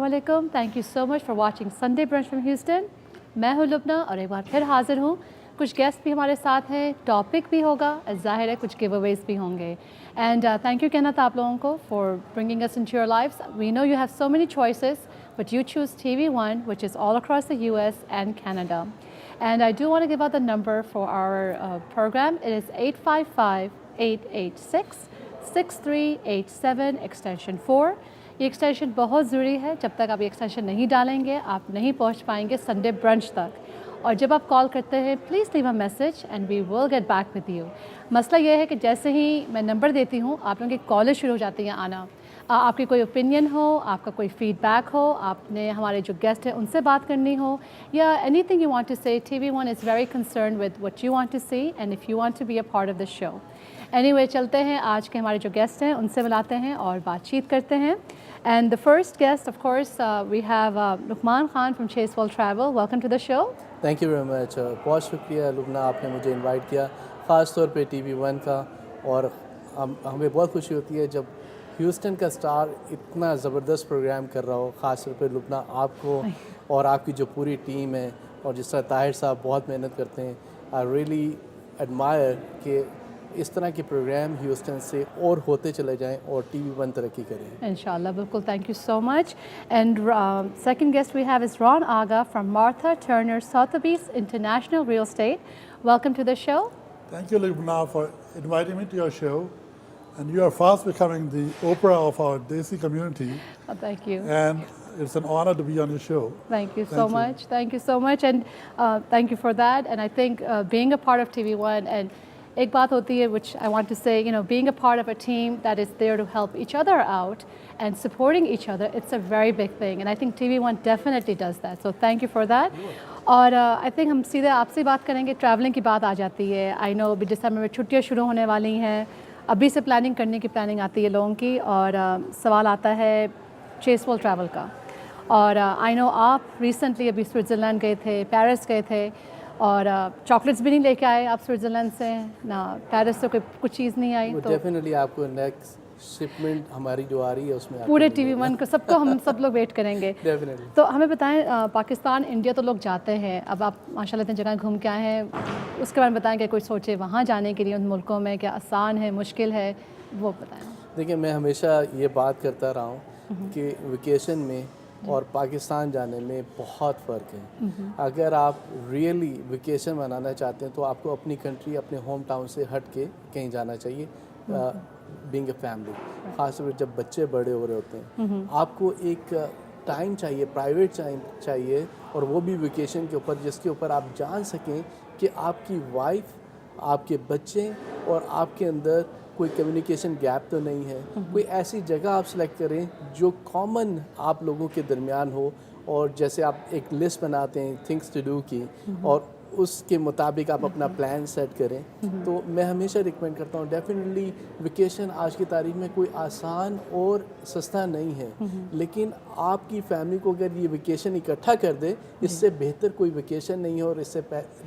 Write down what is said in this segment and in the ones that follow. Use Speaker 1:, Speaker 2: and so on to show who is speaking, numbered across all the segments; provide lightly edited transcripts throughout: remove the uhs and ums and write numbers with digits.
Speaker 1: अस्सलामुअलैकुम, thank you so much for watching Sunday brunch from Houston. मैं हूँ लुबना और एक बार फिर हाज़िर हूँ। कुछ गेस्ट भी हमारे साथ हैं, टॉपिक भी होगा, ज़ाहिर है कुछ गिव अवेज भी होंगे। एंड थैंक यू कहना था आप लोगों को for bringing us into your lives. We know you have so many choices but you choose TV1, which is all across the US and Canada. And I do want to give out the number for our program. It is 855-886-6387 extension 4. ये extension बहुत ज़रूरी है, जब तक आप ये extension नहीं डालेंगे आप नहीं पहुंच पाएंगे संडे ब्रंच तक। और जब आप कॉल करते हैं please leave a message and we will get back with you. मसला ये है कि जैसे ही मैं नंबर देती हूँ आप लोगों की कॉलेज शुरू हो जाती हैं आना। आपकी कोई ओपिनियन हो, आपका कोई फीडबैक हो, आपने हमारे जो गेस्ट हैं उनसे बात करनी हो, या anything you want to say, TV1 is very concern with what you want to see and if you want to be a part of the show. Anyway चलते हैं, आज के हमारे जो गेस्ट हैं उनसे मिलाते हैं और बातचीत करते हैं। And the first guest of course we have Luqman Khan from Chesswall Travel. Welcome to the show.
Speaker 2: Thank you very much. बहुत शुक्रिया लुबना, आपने मुझे इनवाइट किया, ख़ास तौर पे TV1 का। और हमें बहुत खुशी होती है जब ह्यूस्टन का स्टार इतना ज़बरदस्त प्रोग्राम कर रहा हो, ख़ास तौर पे लुबना आपको और आपकी जो पूरी टीम है, और जिस तरह ताहिर साहब बहुत मेहनत करते हैं। आई रियली एडमायर कि इस तरह के प्रोग्राम ह्यूस्टन से और होते चले जाएं और TV1 तरक्की करें
Speaker 1: इंशाल्लाह। बिल्कुल, thank you so much. And second guest we have is Ron Agha from Martha Turner Sotheby's international real estate. Welcome to the show.
Speaker 3: Thank you, Lubna, for inviting me to your show. And you are fast becoming the Oprah of our Desi community.
Speaker 1: Oh, thank you.
Speaker 3: And it's an honor to be on your show.
Speaker 1: Thank you so much. Thank you so much. And thank you for that. And I think being a part of TV1, and एक बात होती है which I want to say, you know, being a part of a team that is there to help each other out and supporting each other, it's a very big thing. And I think TV1 definitely does that. So thank you for that. और I think हम सीधे आपसे बात करेंगे। Travelling की बात आ जाती है। आई नो अभी दिसंबर में छुट्टियाँ शुरू होने वाली हैं, अभी से प्लानिंग करने की प्लानिंग आती है लोगों की, और सवाल आता है चेसवॉल ट्रैवल का। और आई नो आप रिसेंटली अभी स्विट्ज़रलैंड गए थे, पेरिस गए थे, और चॉकलेट्स भी नहीं लेके आए आप स्विट्ज़रलैंड से ना, पेरिस से कोई कुछ चीज़ नहीं आई। तो
Speaker 2: डेफिनेटली आपको नेक्स्ट शिपमेंट हमारी जो आ रही है उसमें
Speaker 1: पूरे TV1 को सबको हम सब लोग वेट करेंगे।
Speaker 2: डेफिनेटली।
Speaker 1: तो हमें बताएं, पाकिस्तान इंडिया तो लोग जाते हैं, अब आप माशाल्लाह इतनी जगह घूम के आए हैं, उसके बारे में बताएं कि कोई सोचे वहाँ जाने के लिए उन मुल्कों में क्या आसान है, मुश्किल है, वो बताएं।
Speaker 2: देखिए, मैं हमेशा ये बात करता रहा हूँ कि वेकेशन में और पाकिस्तान जाने में बहुत फ़र्क है। अगर आप रियली वेकेशन मनाना चाहते हैं तो आपको अपनी कंट्री, अपने होम टाउन से हट के कहीं जाना चाहिए। बीइंग अ फैमिली, ख़ासतौर पर जब बच्चे बड़े हो रहे होते हैं, आपको एक टाइम चाहिए, प्राइवेट टाइम चाहिए, और वो भी वेकेशन के ऊपर, जिसके ऊपर आप जान सकें कि आपकी वाइफ, आपके बच्चे और आपके अंदर कोई कम्युनिकेशन गैप तो नहीं है। कोई ऐसी जगह आप सेलेक्ट करें जो कॉमन आप लोगों के दरमियान हो, और जैसे आप एक लिस्ट बनाते हैं थिंग्स टू डू की, और उसके मुताबिक आप अपना प्लान सेट करें। तो मैं हमेशा रिकमेंड करता हूँ, डेफिनेटली वेकेशन आज की तारीख में कोई आसान और सस्ता नहीं है, लेकिन आपकी फैमिली को अगर ये वेकेशन इकट्ठा कर दे, इससे बेहतर कोई वेकेशन नहीं है, और इससे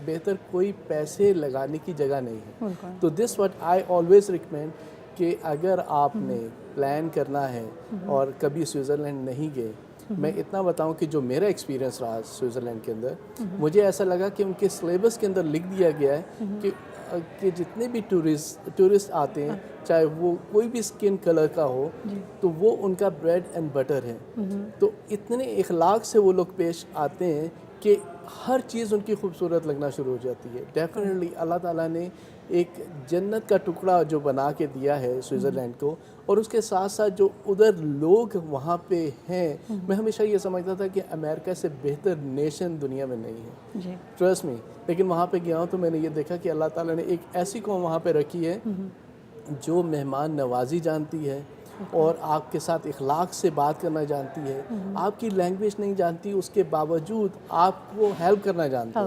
Speaker 2: बेहतर कोई पैसे लगाने की जगह नहीं है। तो this what I always recommend कि अगर आपने प्लान करना है और कभी स्विट्ज़रलैंड नहीं गए, मैं इतना बताऊं कि जो मेरा एक्सपीरियंस रहा स्विट्ज़रलैंड के अंदर, मुझे ऐसा लगा कि उनके सिलेबस के अंदर लिख दिया गया है कि जितने भी टूरिस्ट आते हैं, चाहे वो कोई भी स्किन कलर का हो, तो वो उनका ब्रेड एंड बटर है। तो इतने इखलाक से वो लोग पेश आते हैं कि हर चीज़ उनकी खूबसूरत लगना शुरू हो जाती है। डेफिनेटली अल्लाह ताला ने एक जन्नत का टुकड़ा जो बना के दिया है स्विट्ज़रलैंड को, और उसके साथ साथ जो उधर लोग वहाँ पे हैं, मैं हमेशा ये समझता था कि अमेरिका से बेहतर नेशन दुनिया में नहीं है, ट्रस्ट मी। लेकिन वहाँ पे गया हूँ तो मैंने ये देखा कि अल्लाह ताला ने एक ऐसी कौम वहाँ पे रखी है जो मेहमान नवाजी जानती है, और आपके साथ इखलाक से बात करना जानती है, आपकी लैंग्वेज नहीं जानती, उसके बावजूद आपको हेल्प करना जानती है।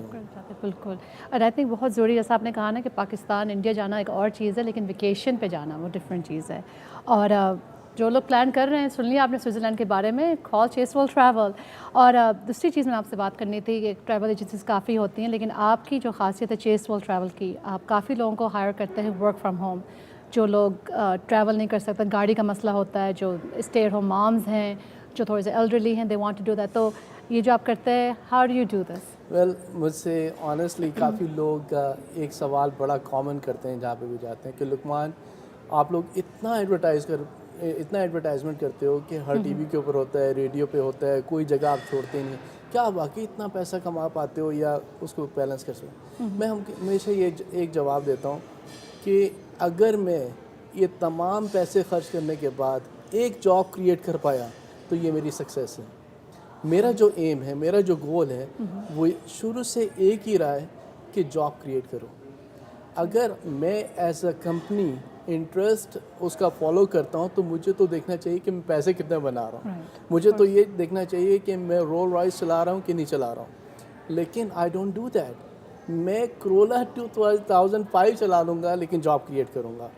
Speaker 1: बिल्कुल। और आई थिंक बहुत ज़रूरी, जैसा आपने कहा ना कि पाकिस्तान इंडिया जाना एक और चीज़ है, लेकिन वेकेशन पे जाना वो डिफरेंट चीज़ है। और जो लोग प्लान कर रहे हैं, सुन लिया आपने स्विट्ज़रलैंड के बारे में, कॉल चेसवॉल ट्रैवल। और दूसरी चीज़ मैं आपसे बात करनी थी कि ट्रैवल एजेंसीज काफ़ी होती हैं, लेकिन आपकी जो खासियत है चेसवॉल ट्रैवल की, आप काफ़ी लोगों को हायर करते हैं वर्क फ्राम होम, जो लोग ट्रैवल नहीं कर सकते, गाड़ी का मसला होता है, जो स्टे एट होम मॉम्स हैं, जो थोड़े से elderly हैं, they want to do that. तो ये जो आप करते हैं, how do you do this?
Speaker 2: Well मुझसे ऑनेस्टली काफ़ी लोग एक सवाल बड़ा कॉमन करते हैं जहाँ पे भी जाते हैं कि लुकमान आप लोग इतना एडवर्टाइजमेंट करते हो कि हर टीवी के ऊपर होता है, रेडियो पे होता है, कोई जगह आप छोड़ते नहीं, क्या आप वाकई इतना पैसा कमा पाते हो या उसको बैलेंस कर सकते हो? मैं हमेशा ये एक जवाब देता हूँ कि अगर मैं ये तमाम पैसे खर्च करने के बाद एक जॉब क्रिएट कर पाया तो ये मेरी सक्सेस है। मेरा जो एम है, मेरा जो गोल है, वो शुरू से एक ही रहा है कि जॉब क्रिएट करो। अगर मैं एज अ कंपनी इंटरेस्ट उसका फॉलो करता हूँ तो मुझे तो देखना चाहिए कि मैं पैसे कितने बना रहा हूँ, मुझे तो ये देखना चाहिए कि मैं रोल रॉयस चला रहा हूँ कि नहीं चला रहा हूँ। लेकिन आई डोंट डू दैट। मैं Corolla 2005 चला लूँगा लेकिन जॉब क्रिएट करूँगा।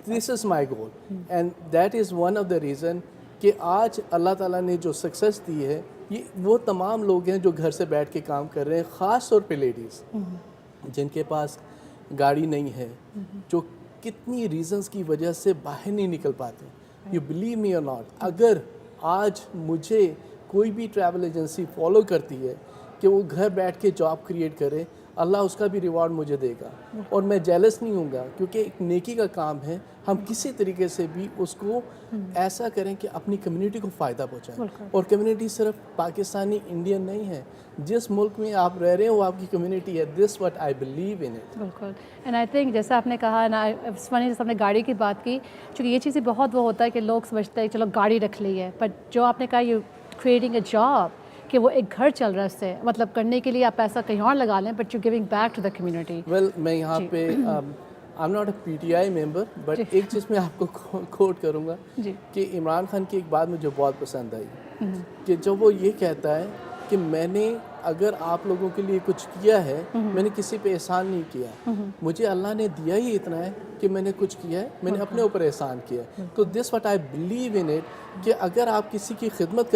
Speaker 2: This is my goal and that is one of the reason कि आज अल्लाह ताला ने जो सक्सेस दी है, ये वो तमाम लोग हैं जो घर से बैठ के काम कर रहे हैं, ख़ास तौर पे लेडीज़ जिनके पास गाड़ी नहीं है, जो कितनी रीज़न्स की वजह से बाहर नहीं निकल पाते। यू बिलीव मी और नॉट, अगर आज मुझे कोई भी ट्रैवल एजेंसी फॉलो करती है कि वो घर बैठ के जॉब क्रिएट करे, अल्लाह उसका भी रिवॉर्ड मुझे देगा और मैं जेलस नहीं हूँगा, क्योंकि एक नेकी का काम है। हम किसी तरीके से भी उसको ऐसा करें कि अपनी कम्युनिटी को फ़ायदा पहुँचाएं। और कम्युनिटी सिर्फ पाकिस्तानी इंडियन नहीं है, जिस मुल्क में आप रह रहे हैं वो आपकी कम्युनिटी है। This what I believe in it.
Speaker 1: बिल्कुल। एंड आई थिंक जैसा आपने कहा ना, फनी जैसे आपने गाड़ी की बात की, क्योंकि ये चीज़ें बहुत वो होता है कि लोग समझते हैं चलो गाड़ी रख ली है, बट जो आपने कहा यू क्रिएटिंग अ जॉब, कि वो एक घर चल रहा है, उससे मतलब करने के लिए आप पैसा कहीं और लगा लें, but you giving back to the community.
Speaker 2: Well मैं यहाँ पे I am not a PTI member, but एक चीज़ मैं आपको कोट करूँगा कि इमरान खान की एक बात मुझे बहुत पसंद आई कि जब वो ये कहता है कि मैंने अगर आप लोगों के लिए कुछ किया है, मैंने किसी पे एहसान नहीं किया, मुझे अल्लाह ने दिया ही इतना है कि मैंने कुछ किया है, मैंने अपने ऊपर एहसान किया है। तो this what I believe in it कि अगर आप किसी की खिदमत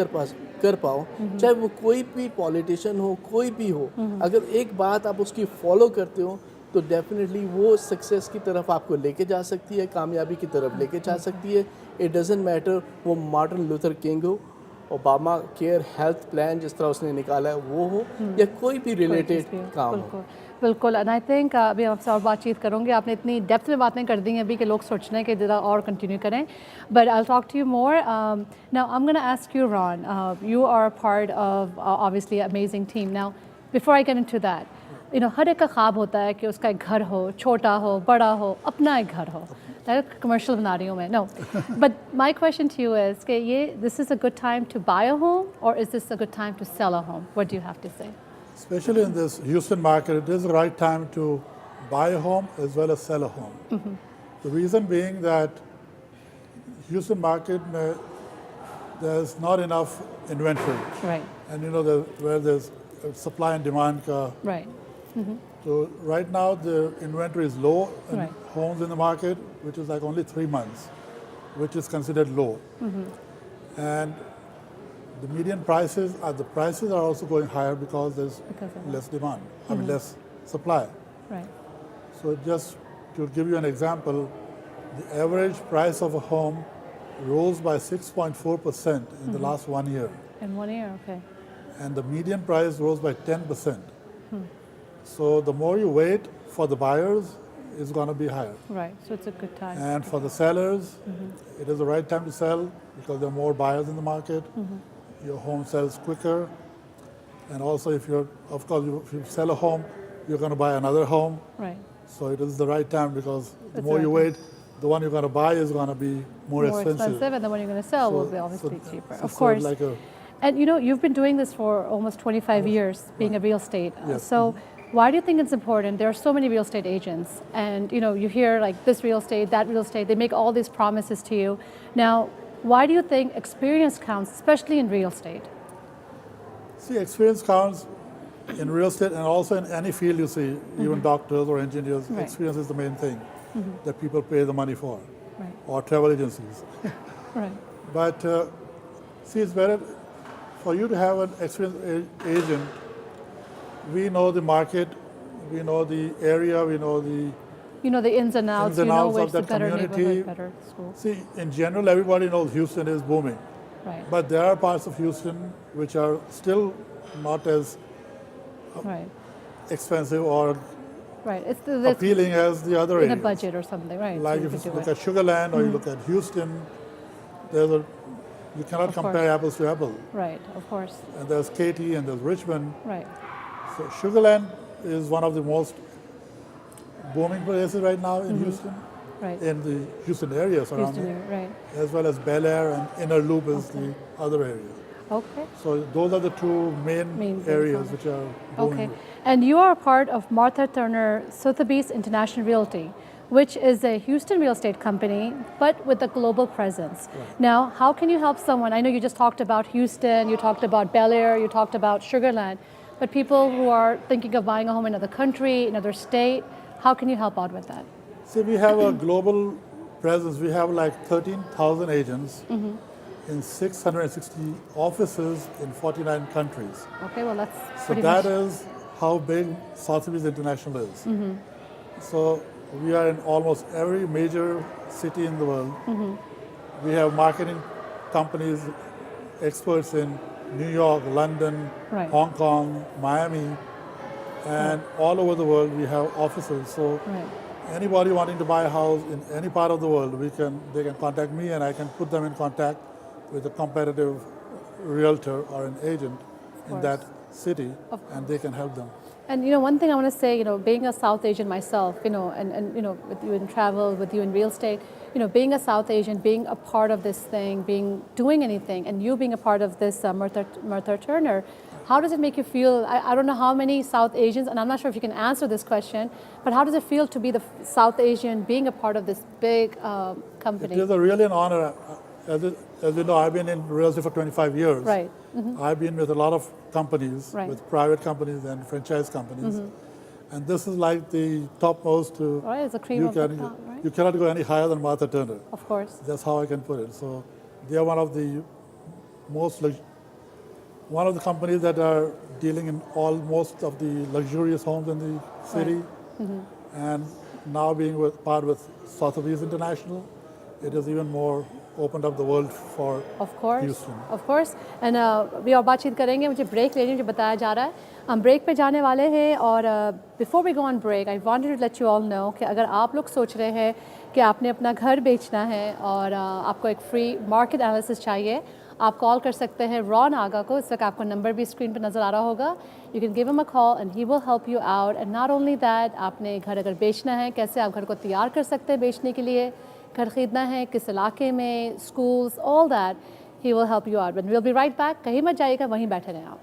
Speaker 2: कर पाओ, चाहे वो कोई भी पॉलिटिशियन हो, कोई भी हो, अगर एक बात आप उसकी फॉलो करते हो तो डेफिनेटली वो सक्सेस की तरफ आपको लेके जा सकती है, कामयाबी की तरफ लेके जा सकती है। इट डजंट मैटर वो मार्टिन लूथर किंग हो, ओबामा केयर हेल्थ प्लान जिस तरह उसने निकाला है वो हो, या कोई भी रिलेटेड काम हो।
Speaker 1: बिल्कुल। एंड आई थिंक अभी आपसे और बातचीत करूँगी, आपने इतनी डेप्थ में बातें कर दी हैं अभी कि लोग सोच रहे हैं कि ज़रा और कंटिन्यू करें, but I will talk to you more. Now I am gonna ask you, Ron, you are part of obviously amazing team. Now before I get into that, you know हर एक का ख्वाब होता है कि उसका एक घर हो, छोटा हो, बड़ा हो, अपना एक घर हो। कमर्शियल बना रही हूँ मैं, no, but my question to you is कि ये this is a good time to buy a home और is this a good time to sell a home? What do you have to say?
Speaker 3: Especially in this Houston market, it is the right time to buy a home as well as sell a home. The reason being that Houston market, there's not enough inventory.
Speaker 1: Right.
Speaker 3: And you know, where there's supply and demand.
Speaker 1: Right.
Speaker 3: So right now the inventory is low and
Speaker 1: Right.
Speaker 3: homes in the market, which is like only 3 months, which is considered low. And the median prices are also going higher because there's less demand. I mean less supply.
Speaker 1: Right.
Speaker 3: So just to give you an example, the average price of a home rose by 6.4% in the last 1 year.
Speaker 1: In 1 year, okay.
Speaker 3: And the median price rose by 10%. So the more you wait for the buyers, it's going to be higher.
Speaker 1: Right, so it's a good time.
Speaker 3: And for the sellers, it is the right time to sell because there are more buyers in the market. Your home sells quicker. And also if if you sell a home, you're going to buy another home.
Speaker 1: Right.
Speaker 3: So it is the right time because the
Speaker 1: It's
Speaker 3: more
Speaker 1: the
Speaker 3: you
Speaker 1: right
Speaker 3: wait, the one you're going to buy is going to be more expensive.
Speaker 1: And the one you're going to sell will be obviously cheaper. Of
Speaker 3: So
Speaker 1: course.
Speaker 3: like
Speaker 1: And you know, you've been doing this for almost 25 years, being a real estate.
Speaker 3: Yes.
Speaker 1: So why do you think it's important? There are so many real estate agents, and you know, you hear like this real estate, that real estate, they make all these promises to you. Now, why do you think experience counts, especially in real estate?
Speaker 3: See, experience counts in real estate and also in any field you see, even doctors or engineers.
Speaker 1: Right.
Speaker 3: Experience is the main thing that people pay the money for,
Speaker 1: Right.
Speaker 3: or travel agencies.
Speaker 1: Right.
Speaker 3: But see, it's better for you to have an experienced agent. We know the market, we know the area, we know the
Speaker 1: You know the ins and outs.
Speaker 3: ins and
Speaker 1: you know
Speaker 3: outs
Speaker 1: which
Speaker 3: of
Speaker 1: the
Speaker 3: that
Speaker 1: better
Speaker 3: community.
Speaker 1: neighborhood, better school.
Speaker 3: See, in general, everybody knows Houston is booming.
Speaker 1: Right.
Speaker 3: But there are parts of Houston which are still not as
Speaker 1: Right.
Speaker 3: expensive or
Speaker 1: Right. It's
Speaker 3: appealing as the other
Speaker 1: in a
Speaker 3: areas.
Speaker 1: budget or something, right?
Speaker 3: Like
Speaker 1: so
Speaker 3: if
Speaker 1: you
Speaker 3: you
Speaker 1: could do
Speaker 3: look
Speaker 1: it.
Speaker 3: at Sugar Land or you look at Houston, you cannot
Speaker 1: Of
Speaker 3: compare
Speaker 1: course.
Speaker 3: apples to apples.
Speaker 1: Right. Of course.
Speaker 3: And there's Katy and there's Richmond.
Speaker 1: Right.
Speaker 3: So Sugar Land is one of the most booming places right now in Houston,
Speaker 1: Right.
Speaker 3: in the Houston area surrounding,
Speaker 1: Houston, right.
Speaker 3: as well as Bel Air and Inner Loop is the other area.
Speaker 1: Okay.
Speaker 3: So those are the two main
Speaker 1: Main
Speaker 3: areas
Speaker 1: things
Speaker 3: which are booming.
Speaker 1: Okay. And you are a part of Martha Turner Sotheby's International Realty, which is a Houston real estate company, but with a global presence.
Speaker 3: Right.
Speaker 1: Now, how can you help someone? I know you just talked about Houston, you talked about Bel Air, you talked about Sugar Land, but people who are thinking of buying a home in another country, another state, how can you help out with that?
Speaker 3: See, we have a global presence. We have like 13,000 agents in 660 offices in 49 countries.
Speaker 1: Okay, well, that's
Speaker 3: So
Speaker 1: pretty
Speaker 3: that
Speaker 1: much.
Speaker 3: is how big Sotheby's International is. So we are in almost every major city in the world. We have marketing companies, experts in New York, London,
Speaker 1: Right.
Speaker 3: Hong Kong, Miami, and all over the world we have offices. So
Speaker 1: Right.
Speaker 3: anybody wanting to buy a house in any part of the world, they can contact me and I can put them in contact with a competitive realtor or an agent in that city, and they can help them.
Speaker 1: And one thing I want to say, being a South Asian myself, and with you in travel, with you in real estate, being a South Asian, being a part of this thing, doing anything, and you being a part of this Martha Turner, how does it make you feel? I don't know how many South Asians, and I'm not sure if you can answer this question, but how does it feel to be the South Asian being a part of this big company?
Speaker 3: It is really an honor. As you know, I've been in real estate for 25 years.
Speaker 1: Right.
Speaker 3: I've been with a lot of companies,
Speaker 1: Right.
Speaker 3: with private companies and franchise companies. And this is like the topmost.
Speaker 1: Right, it's the cream of the crop, right?
Speaker 3: You cannot go any higher than Martha Turner.
Speaker 1: Of course.
Speaker 3: That's how I can put it. So they are one of the companies that are dealing in most of the luxurious homes in the city. And now being part with Sotheby's International, it has even more opened up the world for Houston.
Speaker 1: Of course. And अभी और बातचीत करेंगे. मुझे break लेने मुझे बताया जा रहा है. हम ब्रेक पे जाने वाले हैं और before we go on break I wanted to let you all know कि अगर आप लोग सोच रहे हैं कि आपने अपना घर बेचना है और आपको एक फ्री मार्केट एनालिसिस चाहिए, आप कॉल कर सकते हैं रॉन आगा को. इस वक्त आपको नंबर भी स्क्रीन पर नज़र आ रहा होगा. You can give him a call and he will help you out. And not only that, आपने घर अगर बेचना है, कैसे आप घर को तैयार कर सकते हैं बेचने के लिए, घर ख़रीदना है किस इलाके में, schools, all that, he will help you out. We will be right back. कहीं मत जाइएगा, वहीं बैठे रहें आप.